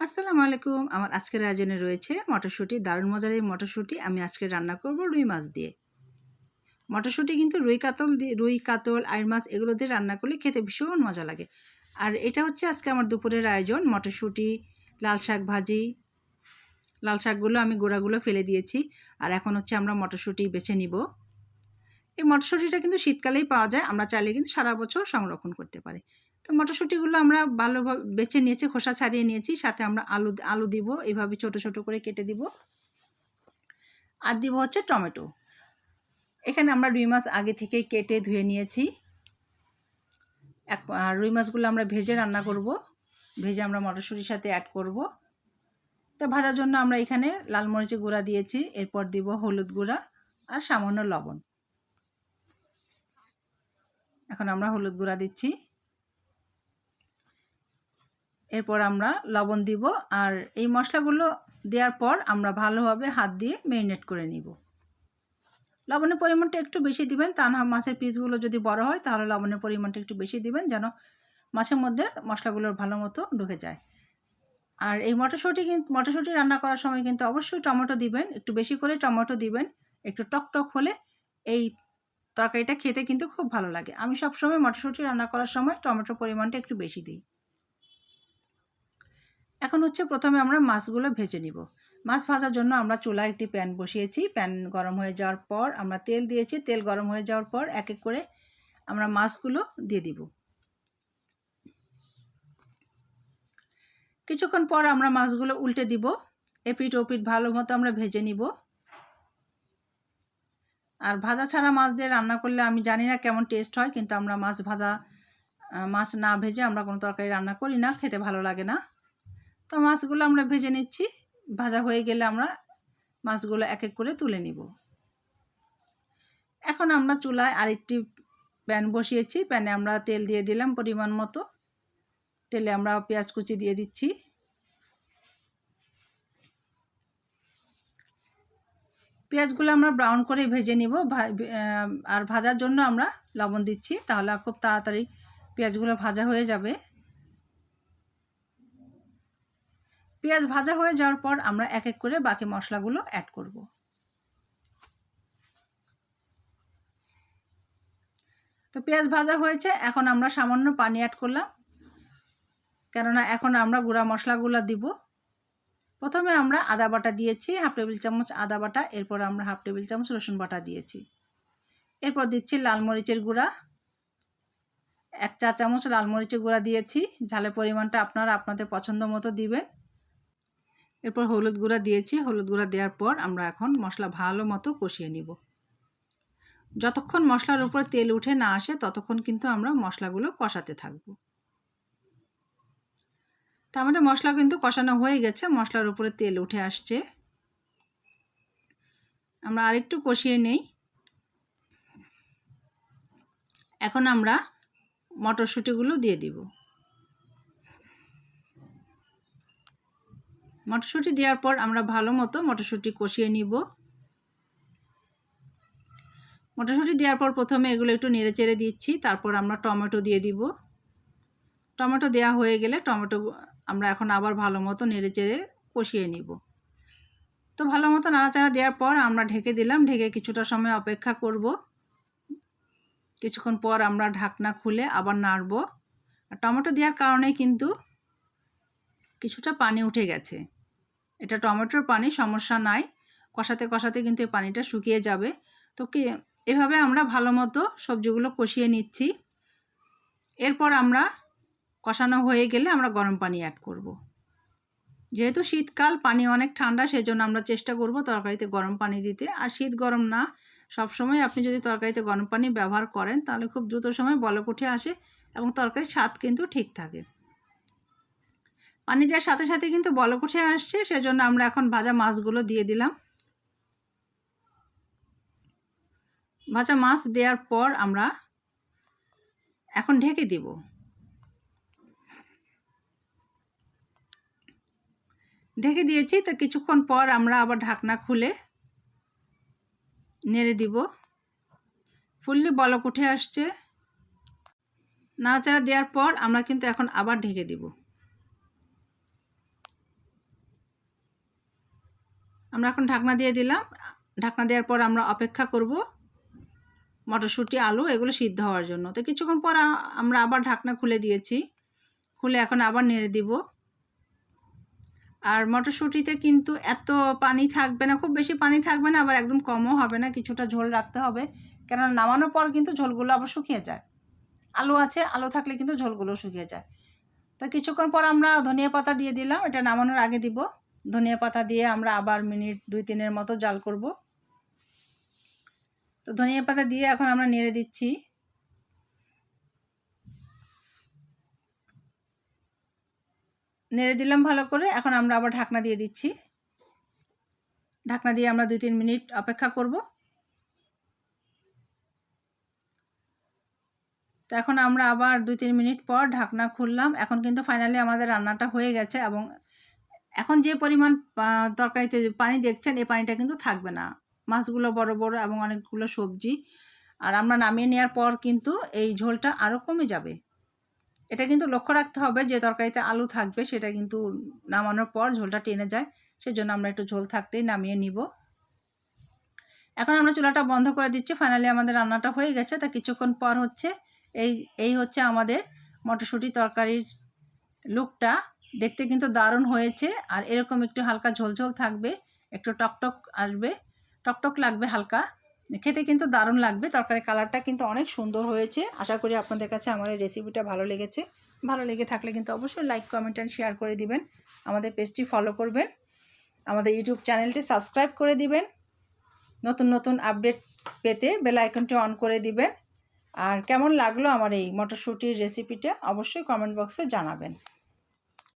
আসসালামু আলাইকুম। আমার আজকের আয়োজনে রয়েছে মটরশুঁটি, দারুণ মজার এই মটরশুঁটি। আমি আজকে রান্না করব রুই মাছ দিয়ে। মটরশুঁটি কিন্তু রুই, কাতল, আইড় মাছ এগুলো দিয়ে রান্না করলে খেতে ভীষণ মজা লাগে। আর এটা হচ্ছে আজকে আমার দুপুরের আয়োজন। মটরশুঁটি, লাল শাক ভাজি। লাল শাকগুলো আমি গোড়াগুলো ফেলে দিয়েছি। আর এখন হচ্ছে আমরা মটরশুঁটি বেছে নিব। এই মটরশুঁটিটা কিন্তু শীতকালেই পাওয়া যায়। আমরা চাইলে কিন্তু সারা বছর সংরক্ষণ করতে পারি। তো মটরশুঁটিগুলো আমরা ভালোভাবে বেছে নিয়েছি, খোসা ছাড়িয়ে নিয়েছি। সাথে আমরা আলু দিব, এইভাবে ছোট ছোট করে কেটে দিব। আর দিব হচ্ছে টমেটো। এখানে আমরা রুই মাছ আগে থেকেই কেটে ধুয়ে নিয়েছি। আর রুই মাছগুলো আমরা ভেজে রান্না করব। ভেজে আমরা মটরশুঁটির সাথে অ্যাড করব। তো ভাজার জন্য আমরা এখানে লাল মরিচের গুঁড়া দিয়েছি। এরপর দিব হলুদ গুঁড়া আর সামান্য লবণ। এখন আমরা হলুদ গুঁড়া দিচ্ছি। এরপর আমরা লবণ দিব। আর এই মশলাগুলো দেওয়ার পর আমরা ভালোভাবে হাত দিয়ে ম্যারিনেট করে নিব। লবণের পরিমাণটা একটু বেশি দিবেন, তা না মাছের পিসগুলো যদি বড় হয় তাহলে লবণের পরিমাণটা একটু বেশি দিবেন, যেন মাছের মধ্যে মশলাগুলোর ভালো মতো ঢুকে যায়। আর এই মটরশুঁটি রান্না করার সময় কিন্তু অবশ্যই টমেটো দিবেন, একটু বেশি করে টমেটো দিবেন। একটু টক হলে এই তরকারিটা খেতে কিন্তু খুব ভালো লাগে। আমি সবসময় মটরশুঁটি রান্না করার সময় টমেটোর পরিমাণটা একটু বেশি দিই। এখন হচ্ছে প্রথমে আমরা মাছগুলো ভেজে নিব। মাছ ভাজার জন্য আমরা চুলায় একটি প্যান বসিয়েছি। প্যান গরম হয়ে যাওয়ার পর আমরা তেল দিয়েছি। তেল গরম হয়ে যাওয়ার পর এক এক করে আমরা মাছগুলো দিয়ে দিব। কিছুক্ষণ পর আমরা মাছগুলো উল্টে দিব। এপিট ওপিট ভালো মতো আমরা ভেজে নিব। আর ভাজা ছাড়া মাছ দিয়ে রান্না করলে আমি জানি না কেমন টেস্ট হয়, কিন্তু আমরা মাছ না ভেজে আমরা কোনো তরকারি রান্না করি না, খেতে ভালো লাগে না। তো মাছগুলো আমরা ভেজে নিচ্ছি। ভাজা হয়ে গেলে আমরা মাছগুলো এক এক করে তুলে নিব। এখন আমরা চুলায় আরেকটি প্যান বসিয়েছি। প্যানে আমরা তেল দিয়ে দিলাম পরিমাণ মতো। তেলে আমরা পেঁয়াজ কুচি দিয়ে দিচ্ছি। পেঁয়াজগুলো আমরা ব্রাউন করে ভেজে নিব। আর ভাজার জন্য আমরা লবণ দিচ্ছি, তাহলে খুব তাড়াতাড়ি পেঁয়াজগুলো ভাজা হয়ে যাবে। পেঁয়াজ ভাজা হয়ে যাওয়ার পর আমরা এক এক করে বাকি মশলাগুলো অ্যাড করব। তো পেঁয়াজ ভাজা হয়েছে, এখন আমরা সামান্য পানি অ্যাড করলাম, কেননা এখন আমরা গুঁড়া মশলাগুলো দিব। প্রথমে আমরা আদা বাটা দিয়েছি, হাফ টেবিল চামচ আদা বাটা। এরপর আমরা হাফ টেবিল চামচ রসুন বাটা দিয়েছি। এরপর দিচ্ছি লাল মরিচের গুঁড়া, 1 চা চামচ লাল মরিচের গুঁড়া দিয়েছি। ঝালের পরিমাণটা আপনারা আপনাদের পছন্দ মতো দিবেন। এরপর হলুদ গুঁড়া দিয়েছি। হলুদ গুঁড়া দেওয়ার পর আমরা এখন মশলা ভালো মতো কষিয়ে নিব। যতক্ষণ মশলার উপর তেল উঠে না আসে ততক্ষণ কিন্তু আমরা মশলাগুলো কষাতে থাকব। তা আমাদের মশলা কিন্তু কষানো হয়ে গেছে, মশলার উপরে তেল উঠে আসছে। আমরা আরেকটু কষিয়ে নেই। এখন আমরা মটরশুঁটিগুলো দিয়ে দিব। মটরশুঁটি দেওয়ার পর আমরা ভালো মতো মটরশুঁটি কষিয়ে নিব। মটরশুঁটি দেওয়ার পর প্রথমে এগুলো একটু নেড়ে চেড়ে দিচ্ছি। তারপর আমরা টমেটো দিয়ে দিব। টমেটো দেওয়া হয়ে গেলে টমেটো আমরা এখন আবার ভালো মতো নেড়ে চেড়ে কষিয়ে নিব। তো ভালো মতো নাড়াচাড়া দেওয়ার পর আমরা ঢেকে দিলাম। ঢেকে কিছুটা সময় অপেক্ষা করব। কিছুক্ষণ পর আমরা ঢাকনা খুলে আবার নাড়ব। আর টমেটো দেওয়ার কারণে কিন্তু কিছুটা পানি উঠে গেছে। এটা টমেটোর পানি, সমস্যা নাই। কষাতে কষাতে কিন্তু এই পানিটা শুকিয়ে যাবে। তো এভাবে আমরা ভালো মতো সবজিগুলো কষিয়ে নিচ্ছি। এরপর আমরা কষানো হয়ে গেলে আমরা গরম পানি অ্যাড করব। যেহেতু শীতকাল, পানি অনেক ঠান্ডা, সেজন্য আমরা চেষ্টা করব তরকারিতে গরম পানি দিতে। আর শীত গরম না, সবসময় আপনি যদি তরকারিতে গরম পানি ব্যবহার করেন তাহলে খুব দ্রুত সময় বলক উঠে আসে এবং তরকারির স্বাদ কিন্তু ঠিক থাকে। পানি দেওয়ার সাথে সাথে কিন্তু বলক উঠে আসছে, সেজন্য আমরা এখন ভাজা মাছগুলো দিয়ে দিলাম। ভাজা মাছ দেওয়ার পর আমরা এখন ঢেকে দিব। ঢেকে দিয়েছি। তো কিছুক্ষণ পর আমরা আবার ঢাকনা খুলে নেড়ে দিব। ফুললি বলক উঠে আসছে। নাড়াচাড়া দেওয়ার পর আমরা কিন্তু এখন আবার ঢেকে দিব। আমরা এখন ঢাকনা দিয়ে দিলাম। ঢাকনা দেওয়ার পর আমরা অপেক্ষা করব মটরশুঁটি আলু এগুলো সিদ্ধ হওয়ার জন্য। তো কিছুক্ষণ পর আমরা আবার ঢাকনা খুলে দিয়েছি, খুলে এখন আবার নেড়ে দিব। আর মটরশুঁটিতে কিন্তু এত পানি থাকবে না, খুব বেশি পানি থাকবে না, আবার একদম কমও হবে না, কিছুটা ঝোল রাখতে হবে, কেননা নামানোর পর কিন্তু ঝোলগুলো আবার শুকিয়ে যায়। আলু আছে, আলু থাকলে কিন্তু ঝোলগুলো শুকিয়ে যায়। তো কিছুক্ষণ পর আমরা ধনিয়া পাতা দিয়ে দিলাম, এটা নামানোর আগে দিব। ধনিয়া পাতা দিয়ে আমরা আবার মিনিট 2-3 মতো জাল করব। তো ধনিয়া পাতা দিয়ে এখন আমরা নেড়ে দিচ্ছি। নেড়ে দিলাম ভালো করে। এখন আমরা আবার ঢাকনা দিয়ে দিচ্ছি। ঢাকনা দিয়ে আমরা 2-3 মিনিট অপেক্ষা করব। তো এখন আমরা আবার 2-3 মিনিট পর ঢাকনা খুললাম। এখন কিন্তু ফাইনালি আমাদের রান্নাটা হয়ে গেছে, এবং এখন যে পরিমাণ তরকারিতে পানি দেখছেন এই পানিটা কিন্তু থাকবে না। মাছগুলো বড় বড় এবং অনেকগুলো সবজি, আর আমরা নামিয়ে নেওয়ার পর কিন্তু এই ঝোলটা আরও কমে যাবে। এটা কিন্তু লক্ষ্য রাখতে হবে যে তরকারিতে আলু থাকবে সেটা কিন্তু নামানোর পর ঝোলটা টেনে যায়, সেজন্য আমরা একটু ঝোল থাকতেই নামিয়ে নিব। এখন আমরা চুলাটা বন্ধ করে দিচ্ছি। ফাইনালি আমাদের রান্নাটা হয়ে গেছে। তা কিছুক্ষণ পর হচ্ছে এই হচ্ছে আমাদের মটরশুঁটি তরকারির লুকটা। দেখতে কিন্তু দারুণ হয়েছে, আর এরকম একটু হালকা ঝোলঝোল থাকবে, একটু টকটক আসবে, টকটক লাগবে হালকা, খেতে কিন্তু দারুণ লাগবে। তরকারির কালারটা কিন্তু অনেক সুন্দর হয়েছে। আশা করি আপনাদের কাছে আমার এই রেসিপিটা ভালো লেগেছে। ভালো লেগে থাকলে কিন্তু অবশ্যই লাইক, কমেন্ট অ্যান্ড শেয়ার করে দিবেন। আমাদের পেজটি ফলো করবেন, আমাদের ইউটিউব চ্যানেলটি সাবস্ক্রাইব করে দিবেন, নতুন নতুন আপডেট পেতে বেল আইকনটি অন করে দিবেন। আর কেমন লাগলো আমার এই মটরশুঁটির রেসিপিটা অবশ্যই কমেন্ট বক্সে জানাবেন।